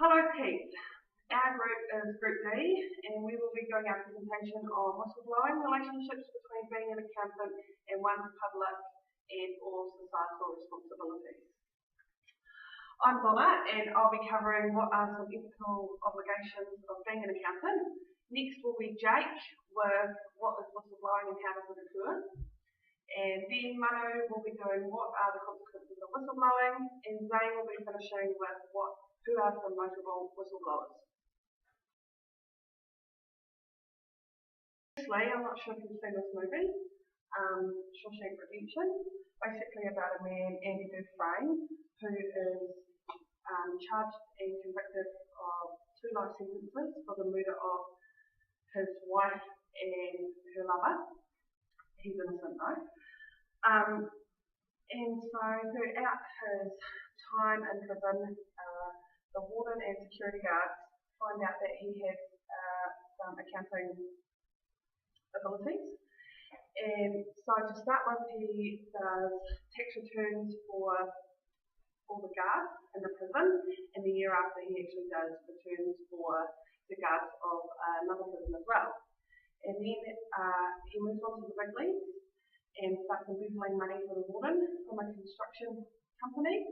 Hello Pete, our group is Group D and we will be doing our presentation on whistleblowing, relationships between being an accountant and one's public and or societal responsibilities. I'm Donna and I'll be covering what are some ethical obligations of being an accountant. Next will be Jake with what is whistleblowing and how does it occur. And then Manu will be doing what are the consequences of whistleblowing, and Zane will be finishing with who are some notable whistleblowers. Firstly, I'm not sure if you've seen this movie, Shawshank Redemption, basically about a man, Andy Dufresne, who is charged and convicted of 2 life sentences for the murder of his wife and her lover. He's innocent though. And so throughout his time in prison, the warden and security guards find out that he has some accounting abilities. And so to start with, he does tax returns for all the guards in the prison, and the year after he actually does returns for the guards of another prison as well. And then he moves on to the big leagues and starts embezzling money for the warden from a construction company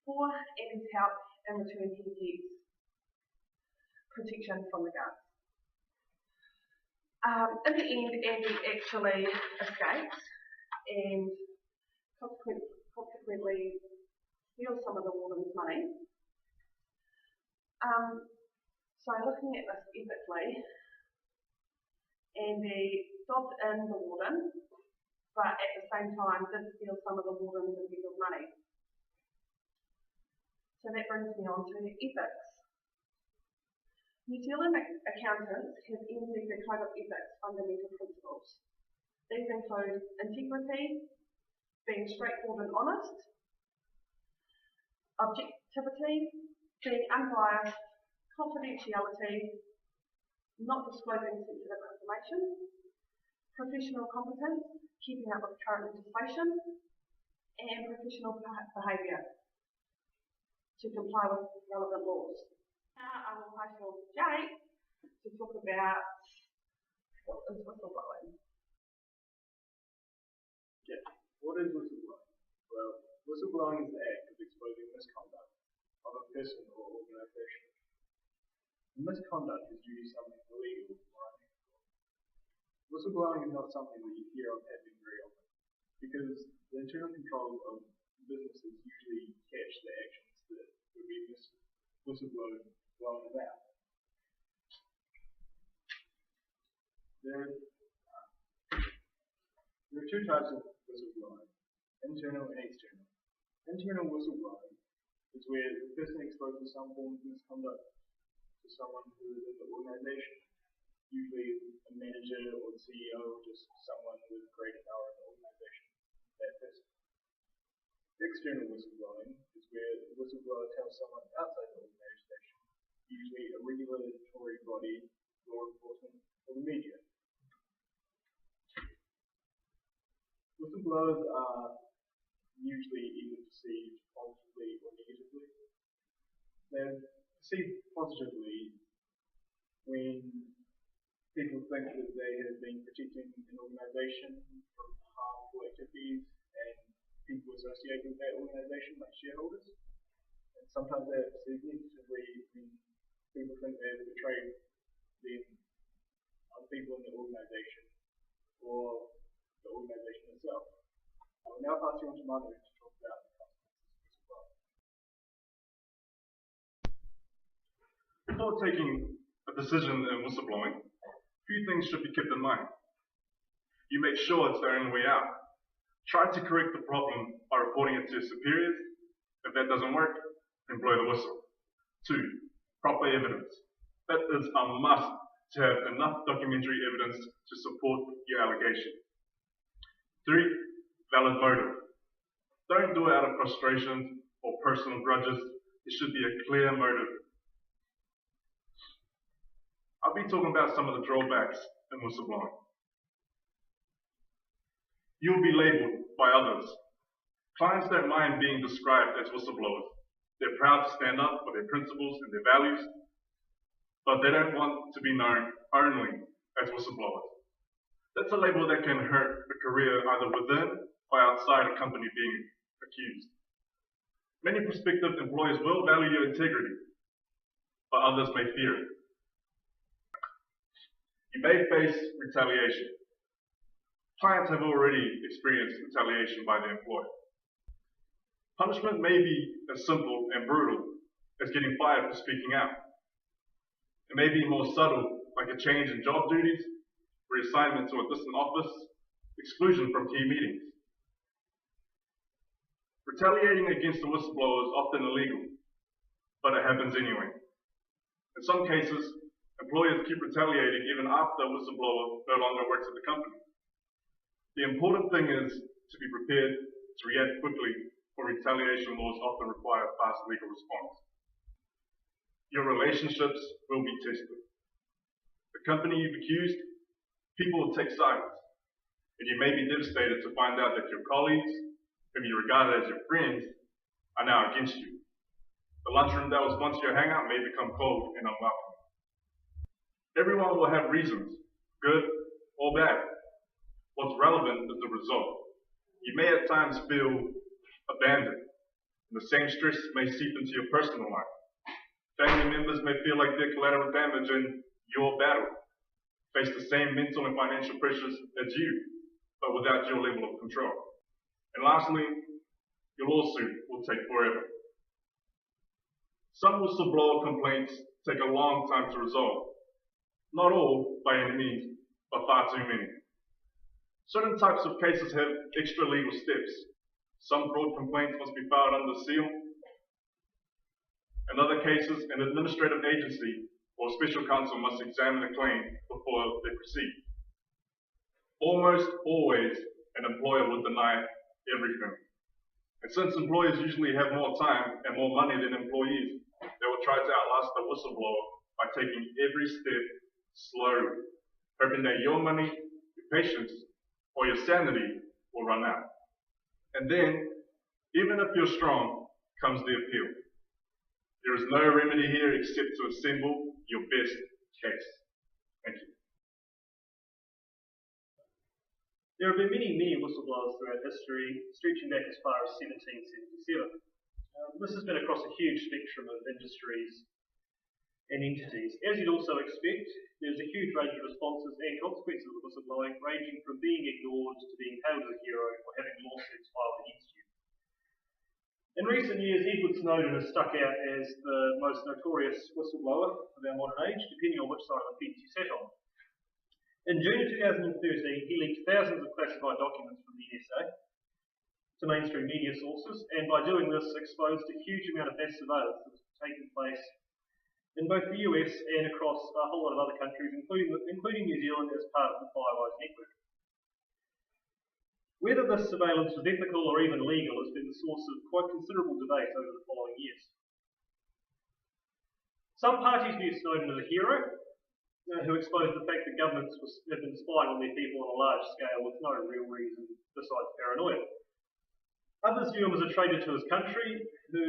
for Andy's help. In return, he gets protection from the guards. In the end, Andy actually escapes and consequently steals some of the warden's money. So looking at this ethically, Andy stopped in the warden, but at the same time did steal some of the warden's embezzled money. So that brings me on to ethics. New Zealand accountants have NZ Code of Ethics fundamental principles. These include integrity, being straightforward and honest, objectivity, being unbiased, confidentiality, not disclosing sensitive information, professional competence, keeping up with current legislation, and professional behaviour to comply with relevant laws. Now I will pass you on to Jake to talk about what is whistleblowing. Yeah, what is whistleblowing? Well, whistleblowing is the act of exposing misconduct of a person or organisation. Misconduct is due to something illegal or unethical. Whistleblowing is not something that you hear of happening very often, because the internal control of businesses usually catch the actions that would be whistleblowing about. There are 2 types of whistleblowing, internal and external. Internal whistleblowing is where the person exposes some form of misconduct to someone who is in the organisation, usually a manager or the CEO or just someone with greater power in the organisation, that person. External whistleblowing is where the whistleblower tells someone outside the organisation, usually a regulatory body, law enforcement, or the media. Whistleblowers are usually either perceived positively or negatively. They're perceived positively when people think that they have been protecting an organisation from harmful activities and people associated with that organisation, like shareholders. And sometimes they're perceived negatively when people think they have betrayed them, other people in the organisation, or the organisation itself. I will now pass you on to Manu to talk about the consequences of whistleblowing. Before taking a decision in whistleblowing, a few things should be kept in mind. You make sure it's the only way out. Try to correct the problem by reporting it to your superiors. If that doesn't work, then blow the whistle. 2. Proper evidence. It is a must to have enough documentary evidence to support your allegation. 3. Valid motive. Don't do it out of frustration or personal grudges. There should be a clear motive. I'll be talking about some of the drawbacks in whistleblowing. You'll be labelled by others. Clients don't mind being described as whistleblowers. They're proud to stand up for their principles and their values, but they don't want to be known only as whistleblowers. That's a label that can hurt a career either within or outside a company being accused. Many prospective employers will value your integrity, but others may fear it. You may face retaliation. Clients have already experienced retaliation by their employer. Punishment may be as simple and brutal as getting fired for speaking out. It may be more subtle, like a change in job duties, reassignment to a distant office, exclusion from key meetings. Retaliating against a whistleblower is often illegal, but it happens anyway. In some cases, employers keep retaliating even after a whistleblower no longer works at the company. The important thing is to be prepared to react quickly, for retaliation laws often require a fast legal response. Your relationships will be tested. The company you've accused, people will take sides, and you may be devastated to find out that your colleagues, whom you regarded as your friends, are now against you. The lunchroom that was once your hangout may become cold and unwelcome. Everyone will have reasons, good or bad. What's relevant is the result. You may at times feel abandoned, and the same stress may seep into your personal life. Family members may feel like they're collateral damage in your battle, face the same mental and financial pressures as you, but without your level of control. And lastly, your lawsuit will take forever. Some whistleblower complaints take a long time to resolve. Not all, by any means, but far too many. Certain types of cases have extra legal steps. Some fraud complaints must be filed under seal. In other cases, an administrative agency or special counsel must examine the claim before they proceed. Almost always, an employer will deny everything. And since employers usually have more time and more money than employees, they will try to outlast the whistleblower by taking every step slowly, hoping that your money, your patience, or your sanity will run out. And then, even if you're strong, comes the appeal. There is no remedy here except to assemble your best case. Thank you. There have been many whistleblowers throughout history, stretching back as far as 1777. This has been across a huge spectrum of industries and entities. As you'd also expect, there's a huge range of responses and consequences of whistleblowing, ranging from being ignored to being hailed as a hero or having lawsuits filed against you. In recent years, Edward Snowden has stuck out as the most notorious whistleblower of our modern age, depending on which side of the fence you sat on. In June 2013, he leaked thousands of classified documents from the NSA to mainstream media sources, and by doing this, exposed a huge amount of mass surveillance that was taking place in both the US and across a whole lot of other countries, including New Zealand as part of the Firewise network. Whether this surveillance was ethical or even legal has been the source of quite considerable debate over the following years. Some parties view Snowden as a hero, who exposed the fact that governments have been spying on their people on a large scale with no real reason besides paranoia. Others view him as a traitor to his country, who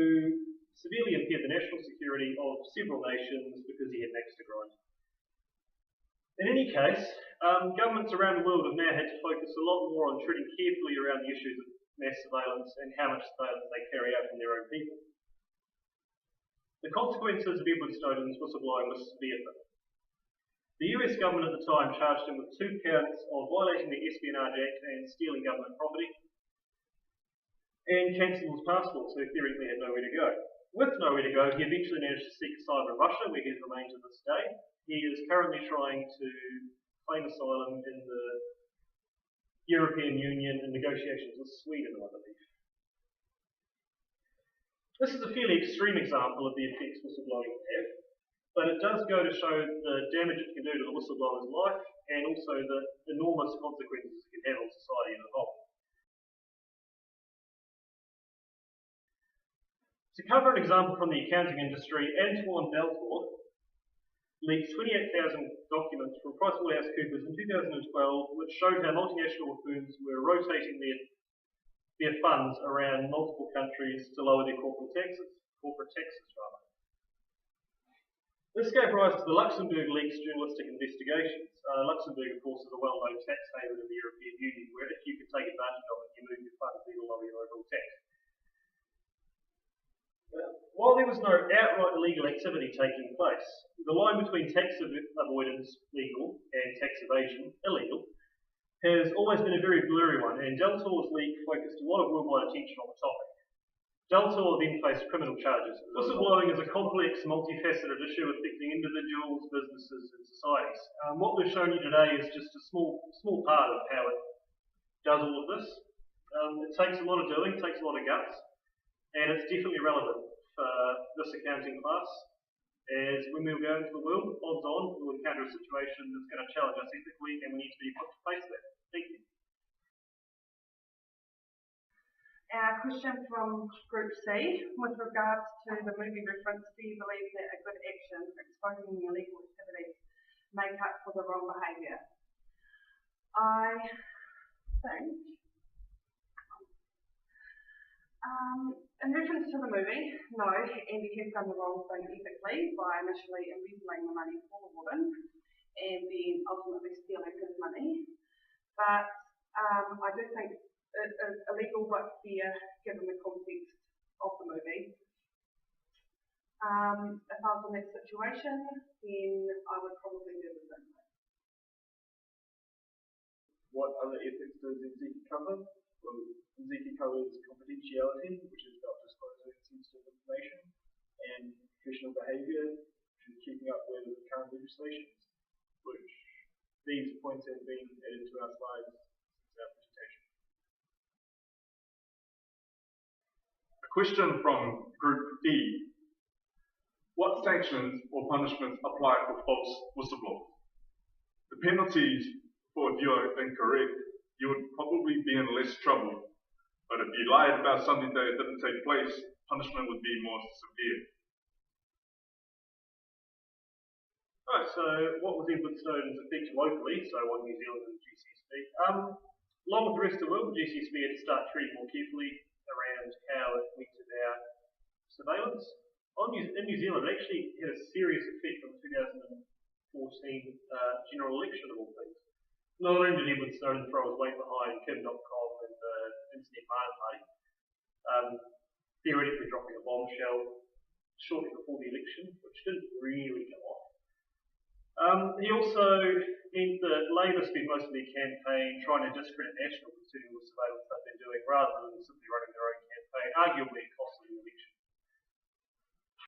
severely impaired the national security of several nations because he had an axe to grind. In any case, governments around the world have now had to focus a lot more on treading carefully around the issues of mass surveillance and how much surveillance they carry out on their own people. The consequences of Edward Snowden's whistleblowing were severe. The US government at the time charged him with 2 counts of violating the Espionage Act and stealing government property, and cancelled his passport, so he theoretically had nowhere to go. With nowhere to go, he eventually managed to seek asylum in Russia, where he has remained to this day. He is currently trying to claim asylum in the European Union in negotiations with Sweden, I believe. This is a fairly extreme example of the effects whistleblowing can have, but it does go to show the damage it can do to the whistleblower's life and also the enormous consequences it can have on society as a whole. To cover an example from the accounting industry, Antoine Deltour leaked 28,000 documents from PricewaterhouseCoopers in 2012, which showed how multinational firms were rotating their their funds around multiple countries to lower their corporate taxes. This gave rise to the Luxembourg Leaks journalistic investigations. Luxembourg, of course, is a well-known tax haven in the European Union, where if you can take advantage of it, you move your funds, it'll lower your overall tax. While there was no outright illegal activity taking place, the line between tax avoidance, legal, and tax evasion, illegal, has always been a very blurry one, and Deltor's leak focused a lot of worldwide attention on the topic. Deltor then faced criminal charges. Whistleblowing is a complex, multifaceted issue affecting individuals, businesses, and societies. What we've shown you today is just a small part of how it does all of this. It takes a lot of doing, takes a lot of guts, and it's definitely relevant for this accounting class, as when we go into the world, odds on, we'll encounter a situation that's going to challenge us ethically, and we need to be equipped to face that. Thank you. Our question from Group C, with regards to the movie reference, do you believe that a good action exposing the illegal activities make up for the wrong behaviour? I think, in reference to the movie, no, Andy has done the wrong thing ethically by initially embezzling the money for the woman and then ultimately stealing his money. But I do think it is illegal but fair given the context of the movie. If I was in that situation, then I would probably do the same thing. What other ethics does Acct cover? Well, Acct covers confidentiality, which is about disclosing sensitive information, and professional behaviour, which is keeping up with current legislations, which these points have been added to our slides since our presentation. A question from Group E. What sanctions or punishments apply for false whistleblowers? The penalties for if you are incorrect, you would probably be in less trouble. But if you lied about something that didn't take place, punishment would be more severe. Alright, so what was Edward Snowden's effect locally, so on New Zealand and GCSB? Along with the rest of the world, GCSB had to start treating more carefully around how it went about surveillance. In New Zealand, it actually had a serious effect on the 2014 general election of all things. Not only did Edward Snowden throw his weight behind Kim.com and the Internet Martyr Party, theoretically dropping a bombshell shortly before the election, which didn't really go off. He also meant that Labour spent most of their campaign trying to discredit National concerning the surveillance they've been doing rather than simply running their own campaign, arguably a costly election.